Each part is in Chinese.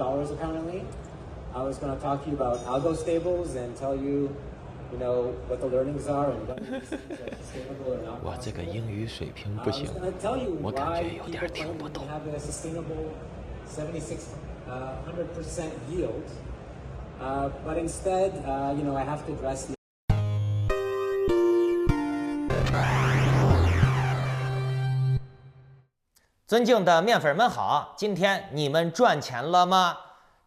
scholars apparently. I was going to talk to you about algo stables and tell you, what the learnings are and whether these things are sustainable or not. 我这个英语水平不行，我感觉有点听不懂。Have a sustainable 7600% yield, but instead, I have to address the. 尊敬的面粉们好，今天你们赚钱了吗？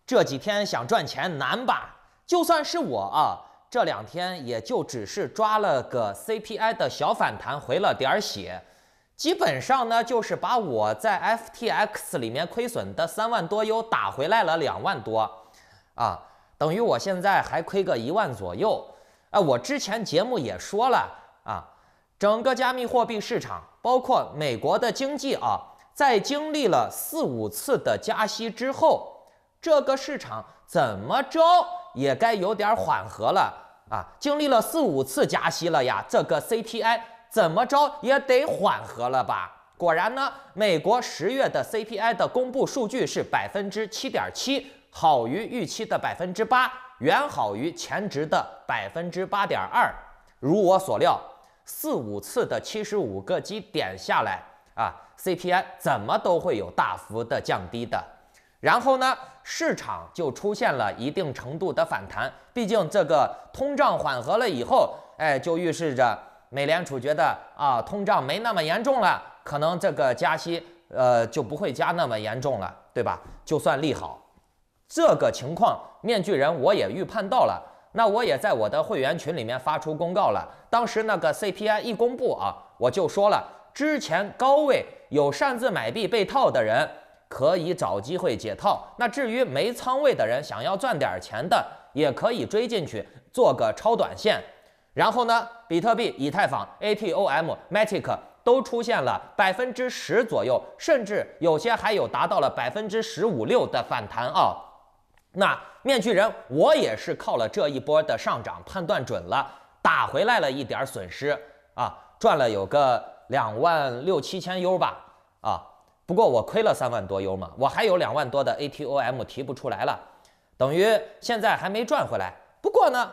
这几天想赚钱难吧？就算是我啊，这2天也就只是抓了个 CPI 的小反弹，回了点血，基本上呢就是把我在 FTX 里面亏损的3万多 U 打回来了2万多，啊，等于我现在还亏个1万左右。我之前节目也说了啊，整个加密货币市场，包括美国的经济啊。在经历了4、5次的加息之后，这个市场怎么着也该有点缓和了啊！经历了4、5次加息了呀，这个 CPI 怎么着也得缓和了吧？果然呢，美国10月的 CPI 的公布数据是7.7%，好于预期的8%，远好于前值的8.2%。如我所料，4、5次的75个基点下来啊。CPI 怎么都会有大幅的降低的，然后呢，市场就出现了一定程度的反弹。毕竟这个通胀缓和了以后，就预示着美联储觉得啊，通胀没那么严重了，可能这个加息就不会加那么严重了，对吧？就算利好，这个情况，面具人我也预判到了。那我也在我的会员群里面发出公告了。当时那个 CPI 一公布啊，我就说了。之前高位有擅自买币被套的人，可以找机会解套。那至于没仓位的人，想要赚点钱的，也可以追进去做个超短线。然后呢，比特币、以太坊、ATOM、Matic 都出现了10%左右，甚至有些还有达到了15%、16%的反弹啊。那面具人，我也是靠了这一波的上涨判断准了，打回来了一点损失啊，赚了有个2万6、7千 U 吧，啊，不过我亏了3万多 U 嘛，我还有2万多的 ATOM 提不出来了，等于现在还没赚回来。不过呢，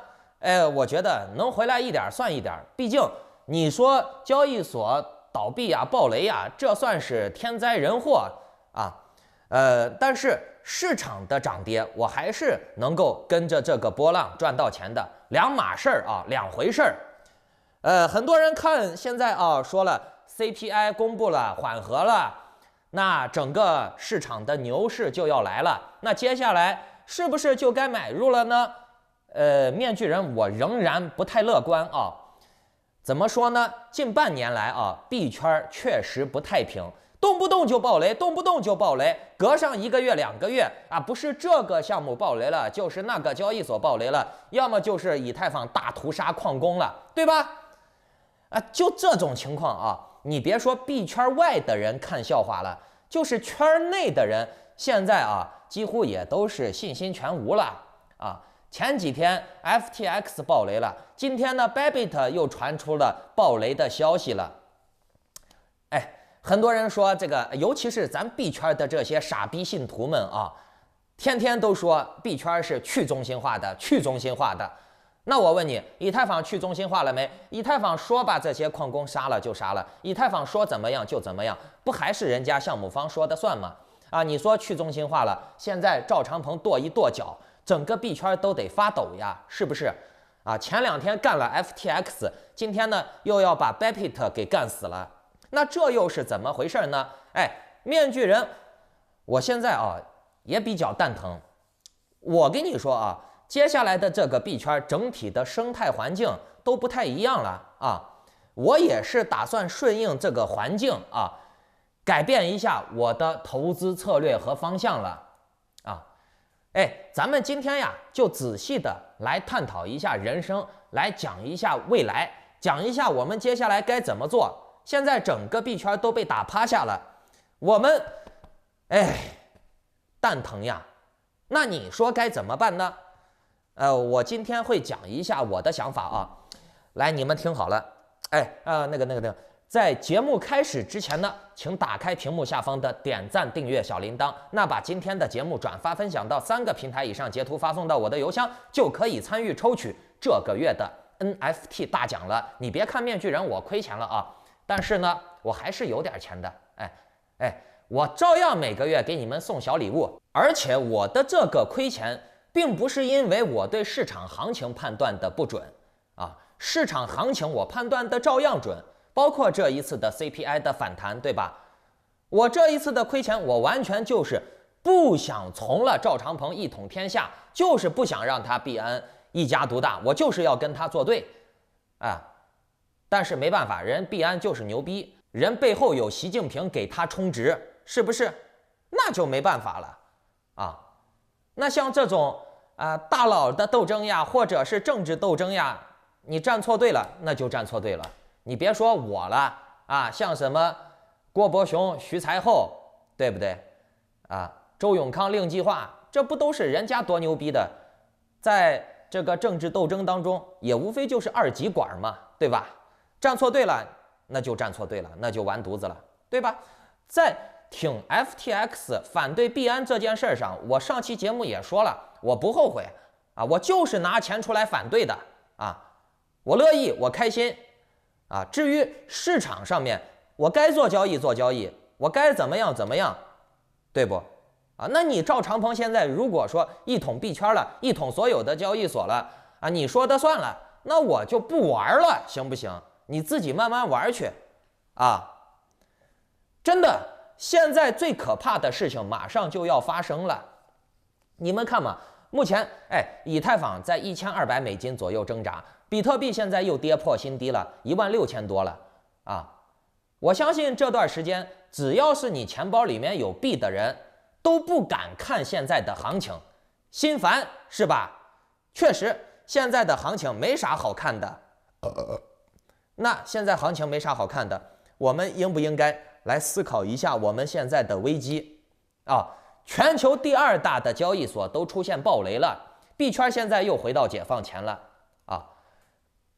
我觉得能回来一点算一点，毕竟你说交易所倒闭啊、暴雷啊，这算是天灾人祸啊，但是市场的涨跌，我还是能够跟着这个波浪赚到钱的，两码事儿啊，两回事儿。很多人看现在啊，说了 CPI 公布了，缓和了，那整个市场的牛市就要来了。那接下来是不是就该买入了呢？面具人我仍然不太乐观啊。怎么说呢？近半年来啊，币圈确实不太平，动不动就暴雷，动不动就暴雷，隔上1个月、2个月啊，不是这个项目暴雷了，就是那个交易所暴雷了，要么就是以太坊大屠杀矿工了，对吧？就这种情况啊，你别说币圈外的人看笑话了，就是圈内的人现在啊，几乎也都是信心全无了啊。前几天 FTX 爆雷了，今天呢 Bybit 又传出了爆雷的消息了。很多人说这个，尤其是咱币圈的这些傻逼信徒们啊，天天都说币圈是去中心化的，去中心化的。那我问你，以太坊去中心化了没？以太坊说把这些矿工杀了就杀了，以太坊说怎么样就怎么样，不还是人家项目方说的算吗？啊，你说去中心化了，现在赵长鹏跺一跺脚，整个币圈都得发抖呀，是不是？啊，前2天干了 FTX， 今天呢又要把 Bybit 给干死了，那这又是怎么回事呢？面具人，我现在啊也比较蛋疼，我跟你说啊。接下来的这个币圈整体的生态环境都不太一样了啊！我也是打算顺应这个环境啊，改变一下我的投资策略和方向了啊！咱们今天呀就仔细的来探讨一下人生，来讲一下未来，讲一下我们接下来该怎么做。现在整个币圈都被打趴下了，我们蛋疼呀！那你说该怎么办呢？我今天会讲一下我的想法啊，来，你们听好了。在节目开始之前呢，请打开屏幕下方的点赞、订阅、小铃铛。那把今天的节目转发分享到3个平台以上，截图发送到我的邮箱，就可以参与抽取这个月的 NFT 大奖了。你别看面具人我亏钱了啊，但是呢，我还是有点钱的。我照样每个月给你们送小礼物，而且我的这个亏钱，并不是因为我对市场行情判断的不准啊，市场行情我判断的照样准。包括这一次的 CPI 的反弹，对吧？我这一次的亏钱，我完全就是不想从了赵长鹏一统天下，就是不想让他币安一家独大，我就是要跟他作对啊！但是没办法，人币安就是牛逼，人背后有习近平给他充值，是不是？那就没办法了啊！那像这种大佬的斗争呀，或者是政治斗争呀，你站错队了，那就站错队了。你别说我了啊，像什么郭伯雄、徐才厚，对不对啊？周永康、令计划，这不都是人家多牛逼的？在这个政治斗争当中，也无非就是2极管嘛，对吧？站错队了，那就站错队了，那就完犊子了，对吧？在挺 FTX 反对币安这件事上，我上期节目也说了，我不后悔啊，我就是拿钱出来反对的啊，我乐意，我开心。至于市场上面，我该做交易做交易，我该怎么样怎么样，对不？那你赵长鹏现在如果说一统币圈了，一统所有的交易所了你说的算了，那我就不玩了，行不行？你自己慢慢玩去真的，现在最可怕的事情马上就要发生了，你们看嘛，目前以太坊在$1200左右挣扎。比特币现在又跌破新低了，16000多了我相信这段时间，只要是你钱包里面有币的人，都不敢看现在的行情，心烦是吧？确实，现在的行情没啥好看的。那现在行情没啥好看的，我们应不应该来思考一下我们现在的危机全球第2大的交易所都出现暴雷了，币圈现在又回到解放前了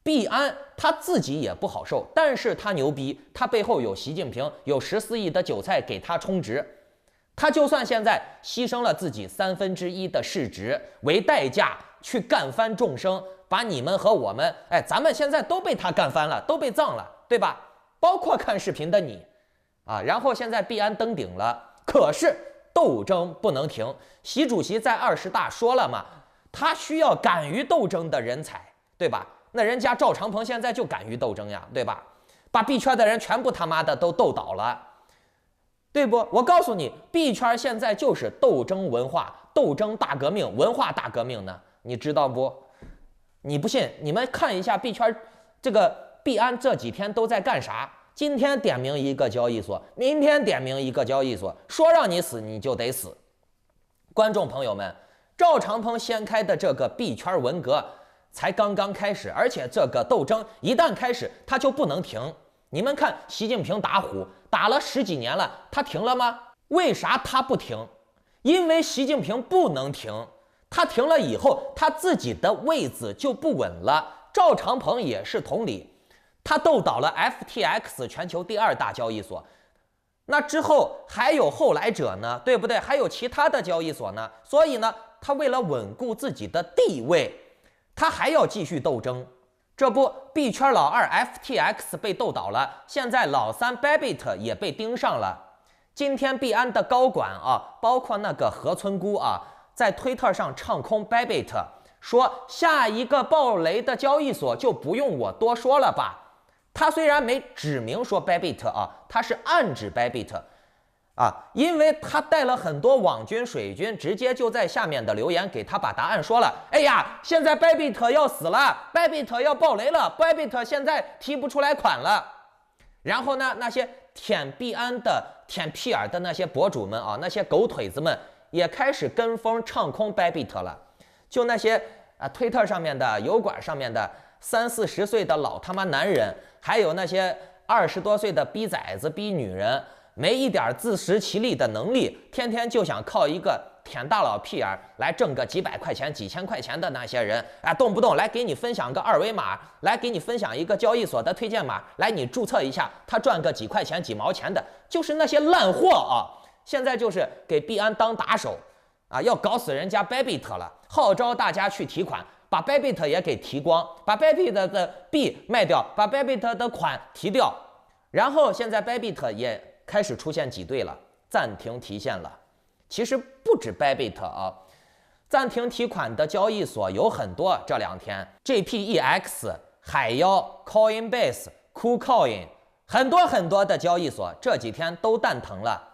币安他自己也不好受，但是他牛逼，他背后有习近平，有14亿的韭菜给他充值，他就算现在牺牲了自己1/3的市值为代价去干翻众生，把你们和我们，咱们现在都被他干翻了，都被葬了，对吧？包括看视频的你然后现在币安登顶了，可是斗争不能停，习主席在20大说了嘛，他需要敢于斗争的人才，对吧？那人家赵长鹏现在就敢于斗争呀，对吧？把币圈的人全部他妈的都斗倒了，对不？我告诉你，币圈现在就是斗争文化、斗争大革命、文化大革命呢，你知道不？你不信，你们看一下币圈这个币安这几天都在干啥？今天点名一个交易所，明天点名一个交易所，说让你死你就得死。观众朋友们，赵长鹏掀开的这个币圈文革才刚刚开始，而且这个斗争一旦开始，它就不能停。你们看，习近平打虎打了10几年了，他停了吗？为啥他不停？因为习近平不能停，他停了以后，他自己的位子就不稳了。赵长鹏也是同理，他斗倒了 FTX 全球第2大交易所，那之后还有后来者呢，对不对？还有其他的交易所呢，所以呢，他为了稳固自己的地位，他还要继续斗争。这不，币圈老2 FTX 被斗倒了，现在老3 Bybit 也被盯上了。今天币安的高管包括那个何村姑在推特上唱空 Bybit， 说下一个爆雷的交易所就不用我多说了吧。他虽然没指明说 Bybit 他是暗指 Bybit因为他带了很多网军水军，直接就在下面的留言给他把答案说了。哎呀，现在 Bybit 要死了， Bybit 要爆雷了， Bybit 现在提不出来款了。然后呢，那些舔币安的、舔屁眼的那些博主们那些狗腿子们也开始跟风唱空 Bybit 了。就那些推特上面的、油管上面的30、40岁的老他妈男人，还有那些20多岁的逼崽子、逼女人，没一点自食其力的能力，天天就想靠一个舔大佬屁眼来挣个几百块钱、几千块钱的那些人，动不动来给你分享个二维码，来给你分享一个交易所的推荐码，来你注册一下，他赚个几块钱、几毛钱的，就是那些烂货啊！现在就是给币安当打手啊，要搞死人家 Bybit 了，号召大家去提款，把 Bybit 也给提光，把 Bybit 的币卖掉，把 Bybit 的款提掉，然后现在 Bybit 也开始出现挤兑了，暂停提现了。其实不止 Bybit 啊，暂停提款的交易所有很多。这两天 JPEX、海妖、Coinbase、KuCoin 很多的交易所这几天都蛋疼了。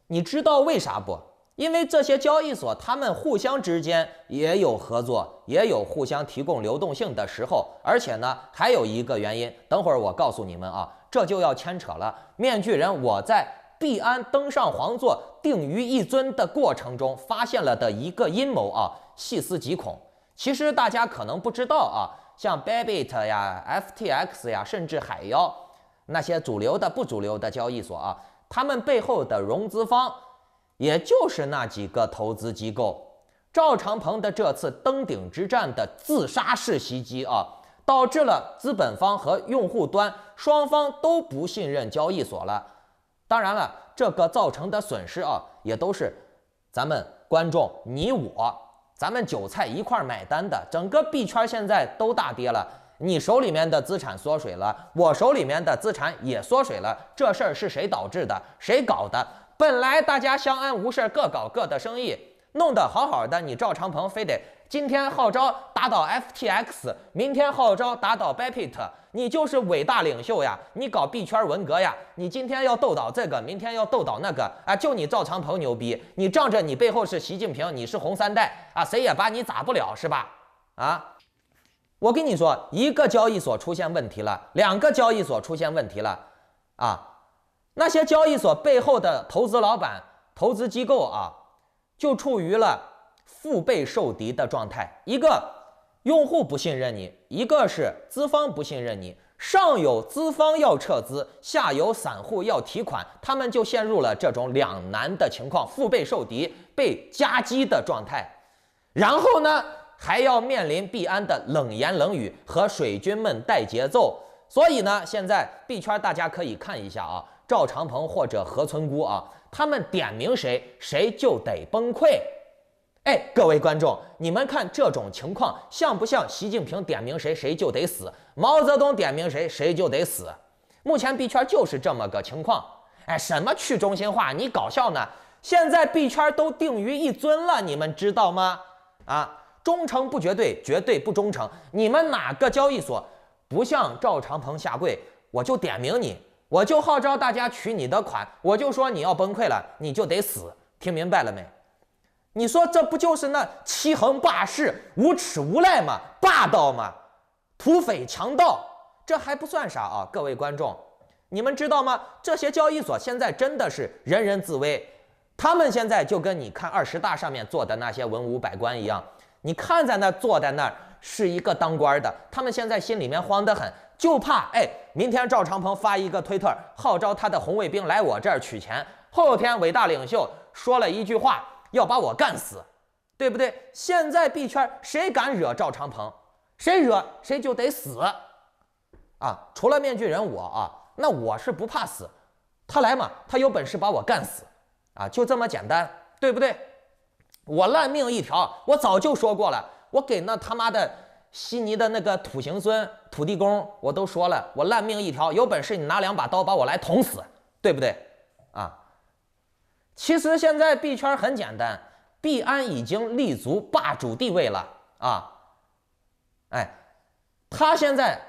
你知道为啥不？因为这些交易所他们互相之间也有合作，也有互相提供流动性的时候，而且呢还有一个原因，等会儿我告诉你们啊，这就要牵扯了。面具人我在币安登上皇座、定于一尊的过程中发现了的一个阴谋啊，细思极恐。其实大家可能不知道啊，像 Bybit 呀、FTX 呀，甚至海妖那些主流的、不主流的交易所啊，他们背后的融资方，也就是那几个投资机构。赵长鹏的这次登顶之战的自杀式袭击啊，导致了资本方和用户端双方都不信任交易所了。当然了，这个造成的损失啊，也都是咱们观众你我，咱们韭菜一块买单的。整个币圈现在都大跌了，你手里面的资产缩水了，我手里面的资产也缩水了。这事儿是谁导致的？谁搞的？本来大家相安无事，各搞各的生意，弄得好好的，你赵长鹏非得今天号召打倒 FTX， 明天号召打倒 Bybit， 你就是伟大领袖呀！你搞币圈文革呀！你今天要斗倒这个，明天要斗倒那个啊！就你赵长鹏牛逼，你仗着你背后是习近平，你是红三代啊，谁也把你咋不了是吧？啊！我跟你说，一个交易所出现问题了，两个交易所出现问题了啊！那些交易所背后的投资老板、投资机构啊，就处于了腹背受敌的状态。一个用户不信任你，一个是资方不信任你。上有资方要撤资，下有散户要提款，他们就陷入了这种两难的情况，腹背受敌、被夹击的状态。然后呢，还要面临币安的冷言冷语和水军们带节奏。所以呢，现在币圈大家可以看一下啊，赵长鹏或者何村姑啊，他们点名谁，谁就得崩溃。哎，各位观众，你们看这种情况像不像习近平点名谁，谁就得死？毛泽东点名谁，谁就得死？目前币圈就是这么个情况。哎，什么去中心化？你搞笑呢？现在币圈都定于一尊了，你们知道吗？啊，忠诚不绝对，绝对不忠诚。你们哪个交易所不向赵长鹏下跪，我就点名你，我就号召大家取你的款，我就说你要崩溃了，你就得死。听明白了没？你说这不就是那欺横霸市、无耻无赖吗？霸道吗？土匪强盗，这还不算啥啊！各位观众，你们知道吗？这些交易所现在真的是人人自危，他们现在就跟你看20大上面坐的那些文武百官一样，你看在那坐在那儿是一个当官的，他们现在心里面慌得很，就怕明天赵长鹏发一个推特，号召他的红卫兵来我这儿取钱，后天伟大领袖说了一句话，要把我干死，对不对？现在币圈谁敢惹赵长鹏，谁惹谁就得死啊！除了面具人我啊，那我是不怕死，他来嘛，他有本事把我干死啊，就这么简单，对不对？我烂命一条，我早就说过了，我给那他妈的悉尼的那个土行孙、土地公，我都说了，我烂命一条，有本事你拿2把刀把我来捅死，对不对啊？其实现在币圈很简单，币安已经立足霸主地位了啊！他现在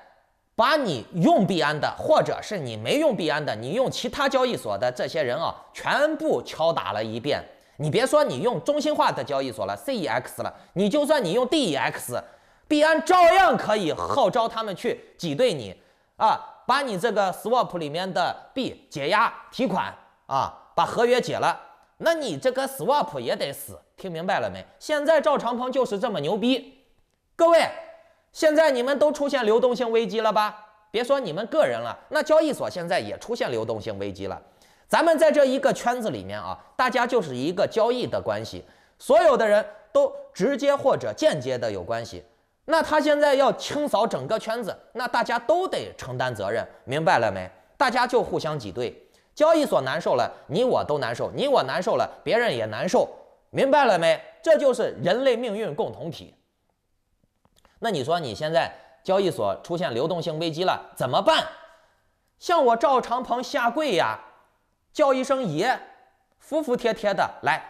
把你用币安的，或者是你没用币安的，你用其他交易所的这些人啊，全部敲打了一遍。你别说你用中心化的交易所了 ，CEX 了，你就算你用 DEX， 币安照样可以号召他们去挤兑你啊，把你这个 swap 里面的币解压提款啊，把合约解了，那你这个 swap 也得死，听明白了没？现在赵长鹏就是这么牛逼，各位，现在你们都出现流动性危机了吧？别说你们个人了，那交易所现在也出现流动性危机了。咱们在这一个圈子里面啊，大家就是一个交易的关系，所有的人都直接或者间接的有关系。那他现在要清扫整个圈子，那大家都得承担责任，明白了没？大家就互相挤兑，交易所难受了，你我都难受，你我难受了，别人也难受，明白了没？这就是人类命运共同体。那你说你现在交易所出现流动性危机了，怎么办？向我赵长鹏下跪呀，叫一声爷，服服帖帖的来，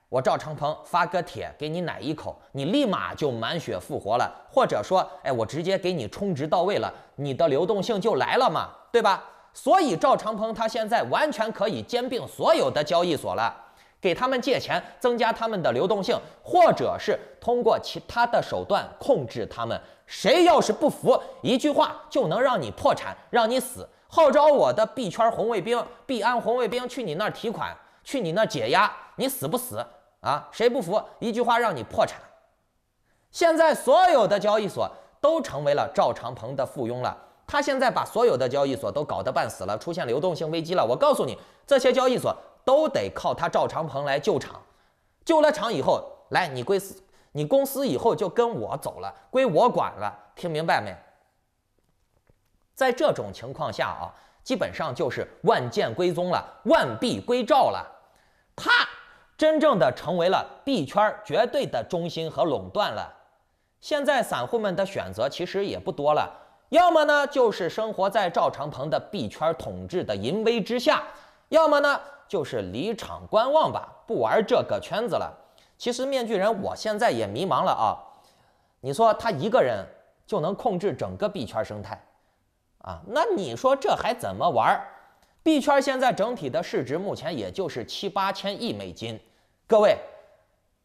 我赵长鹏发个帖给你奶一口，你立马就满血复活了，或者说，哎，我直接给你充值到位了，你的流动性就来了嘛，对吧？所以赵长鹏他现在完全可以兼并所有的交易所了，给他们借钱，增加他们的流动性，或者是通过其他的手段控制他们。谁要是不服，一句话就能让你破产，让你死。号召我的币圈红卫兵、币安红卫兵去你那儿提款，去你那儿解压，你死不死啊？谁不服，一句话让你破产。现在所有的交易所都成为了赵长鹏的附庸了，他现在把所有的交易所都搞得半死了，出现流动性危机了。我告诉你，这些交易所都得靠他赵长鹏来救场，救了场以后，来你公司以后就跟我走了，归我管了，听明白没？在这种情况下啊，基本上就是万剑归宗了，万币归赵了。他真正的成为了币圈绝对的中心和垄断了。现在散户们的选择其实也不多了，要么呢就是生活在赵长鹏的币圈统治的淫威之下，要么呢就是离场观望吧，不玩这个圈子了。其实面具人我现在也迷茫了啊，你说他一个人就能控制整个币圈生态啊，那你说这还怎么玩？币圈现在整体的市值目前也就是7、8千亿美金，各位，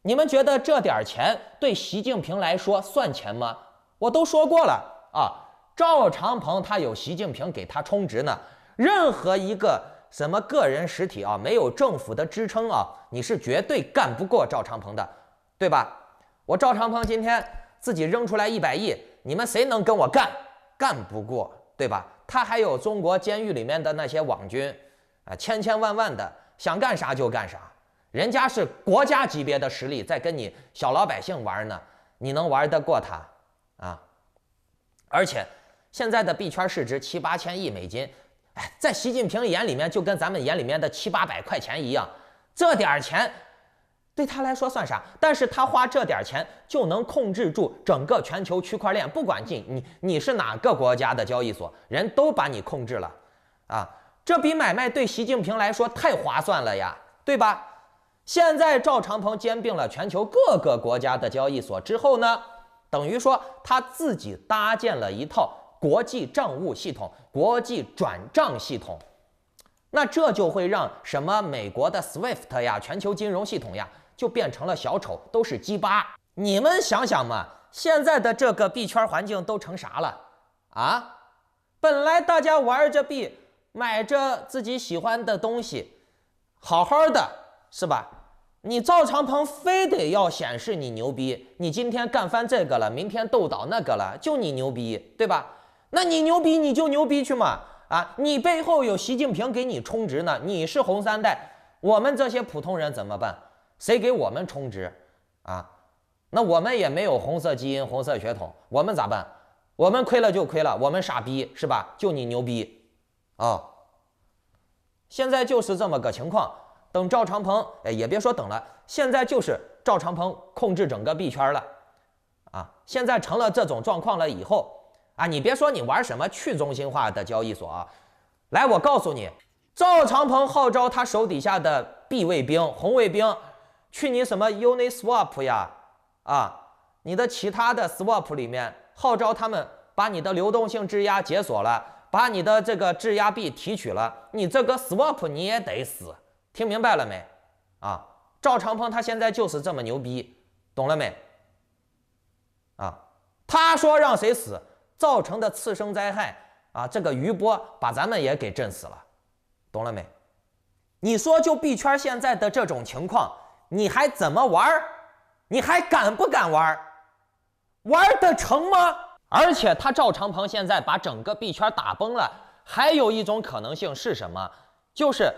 你们觉得这点钱对习近平来说算钱吗？我都说过了啊，赵长鹏他有习近平给他充值呢，任何一个什么个人实体啊，没有政府的支撑啊，你是绝对干不过赵长鹏的，对吧？我赵长鹏今天自己扔出来100亿，你们谁能跟我干？干不过。对吧？他还有中国监狱里面的那些网军啊，千千万万的，想干啥就干啥，人家是国家级别的实力在跟你小老百姓玩呢，你能玩得过他啊？而且现在的币圈市值7、8千亿美金，哎，在习近平眼里面就跟咱们眼里面的7、800块钱一样，这点钱对他来说算啥？但是他花这点钱就能控制住整个全球区块链，不管你是哪个国家的交易所，人都把你控制了啊！这笔买卖对习近平来说太划算了呀，对吧？现在赵长鹏兼并了全球各个国家的交易所之后呢，等于说他自己搭建了一套国际账务系统、国际转账系统。那这就会让什么美国的 SWIFT 呀、全球金融系统呀，就变成了小丑，都是鸡巴。你们想想嘛，现在的这个币圈环境都成啥了啊？本来大家玩着币，买着自己喜欢的东西，好好的是吧？你赵长鹏非得要显示你牛逼，你今天干翻这个了，明天斗倒那个了，就你牛逼，对吧？那你牛逼你就牛逼去嘛。啊，你背后有习近平给你充值呢，你是红三代，我们这些普通人怎么办？谁给我们充值啊？那我们也没有红色基因、红色血统，我们咋办？我们亏了就亏了，我们傻逼是吧？就你牛逼啊！现在就是这么个情况。等赵长鹏，也别说等了，现在就是赵长鹏控制整个币圈了啊！现在成了这种状况了以后。啊，你别说你玩什么去中心化的交易所啊，来，我告诉你，赵长鹏号召他手底下的币卫兵、红卫兵，去你什么 Uniswap 呀，啊，你的其他的 Swap 里面号召他们把你的流动性质押解锁了，把你的这个质押币提取了，你这个 Swap 你也得死，听明白了没？啊，赵长鹏他现在就是这么牛逼，懂了没？啊，他说让谁死？造成的次生灾害啊，这个余波把咱们也给震死了，懂了没？你说就币圈现在的这种情况，你还怎么玩？你还敢不敢玩？玩得成吗？而且他赵长鹏现在把整个币圈打崩了，还有一种可能性是什么？就是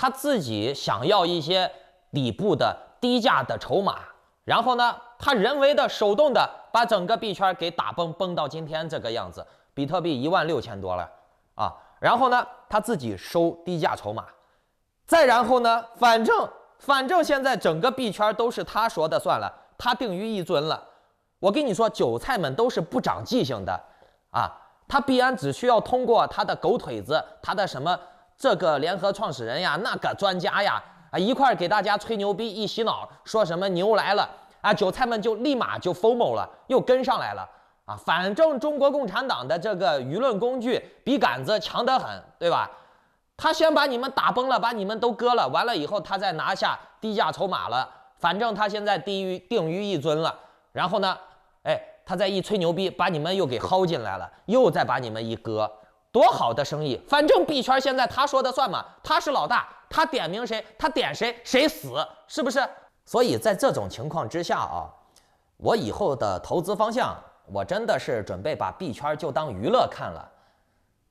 他自己想要一些底部的低价的筹码，然后呢，他人为的手动的把整个币圈给打崩到今天这个样子，比特币16000多了啊。然后呢，他自己收低价筹码，再然后呢，反正现在整个币圈都是他说的算了，他定于一尊了。我跟你说，韭菜们都是不长记性的啊，他必然只需要通过他的狗腿子，他的什么这个联合创始人呀，那个专家呀，啊一块儿给大家吹牛逼，一洗脑说什么牛来了啊，韭菜们就立马就 FOMO 了，又跟上来了啊。反正中国共产党的这个舆论工具笔杆子强得很，对吧？他先把你们打崩了，把你们都割了，完了以后他再拿下低价筹码了，反正他现在定于一尊了，然后呢，他再一吹牛逼，把你们又给薅进来了，又再把你们一割，多好的生意！反正币圈现在他说的算嘛，他是老大，他点名谁，他点谁，谁死，是不是？所以在这种情况之下啊，我以后的投资方向，我真的是准备把币圈就当娱乐看了。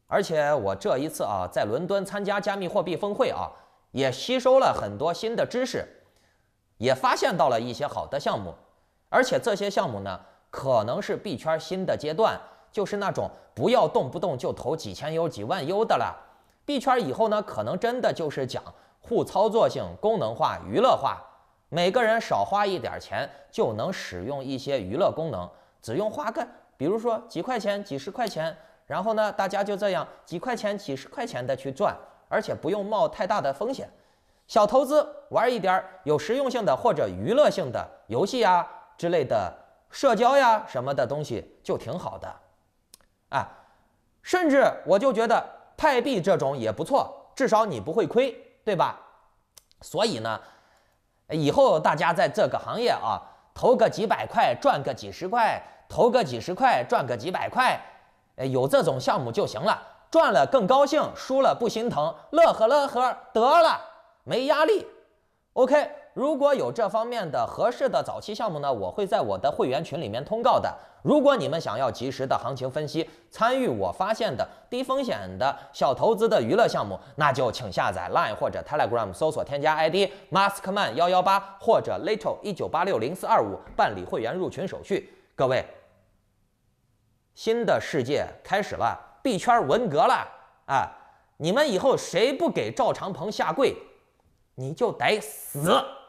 而且我这一次啊，在伦敦参加加密货币峰会啊，也吸收了很多新的知识，也发现到了一些好的项目，而且这些项目呢，可能是币圈新的阶段，就是那种不要动不动就投几千 U 几万 U 的了。币圈以后呢，可能真的就是讲互操作性、功能化、娱乐化，每个人少花一点钱就能使用一些娱乐功能，只用花个比如说几块钱、几十块钱。然后呢，大家就这样几块钱、几十块钱的去赚，而且不用冒太大的风险。小投资玩一点有实用性的或者娱乐性的游戏呀之类的社交呀什么的东西就挺好的。甚至我就觉得派币这种也不错，至少你不会亏，对吧？所以呢，以后大家在这个行业啊，投个几百块赚个几十块，投个几十块赚个几百块。有这种项目就行了，赚了更高兴，输了不心疼，乐呵乐呵得了，没压力。OK， 如果有这方面的合适的早期项目呢，我会在我的会员群里面通告的。如果你们想要及时的行情分析，参与我发现的低风险的小投资的娱乐项目，那就请下载 Line 或者 Telegram 搜索添加 ID Maskman118 或者 Little19860425办理会员入群手续。各位。新的世界开始了，币圈文革了啊！你们以后谁不给赵长鹏下跪，你就得死。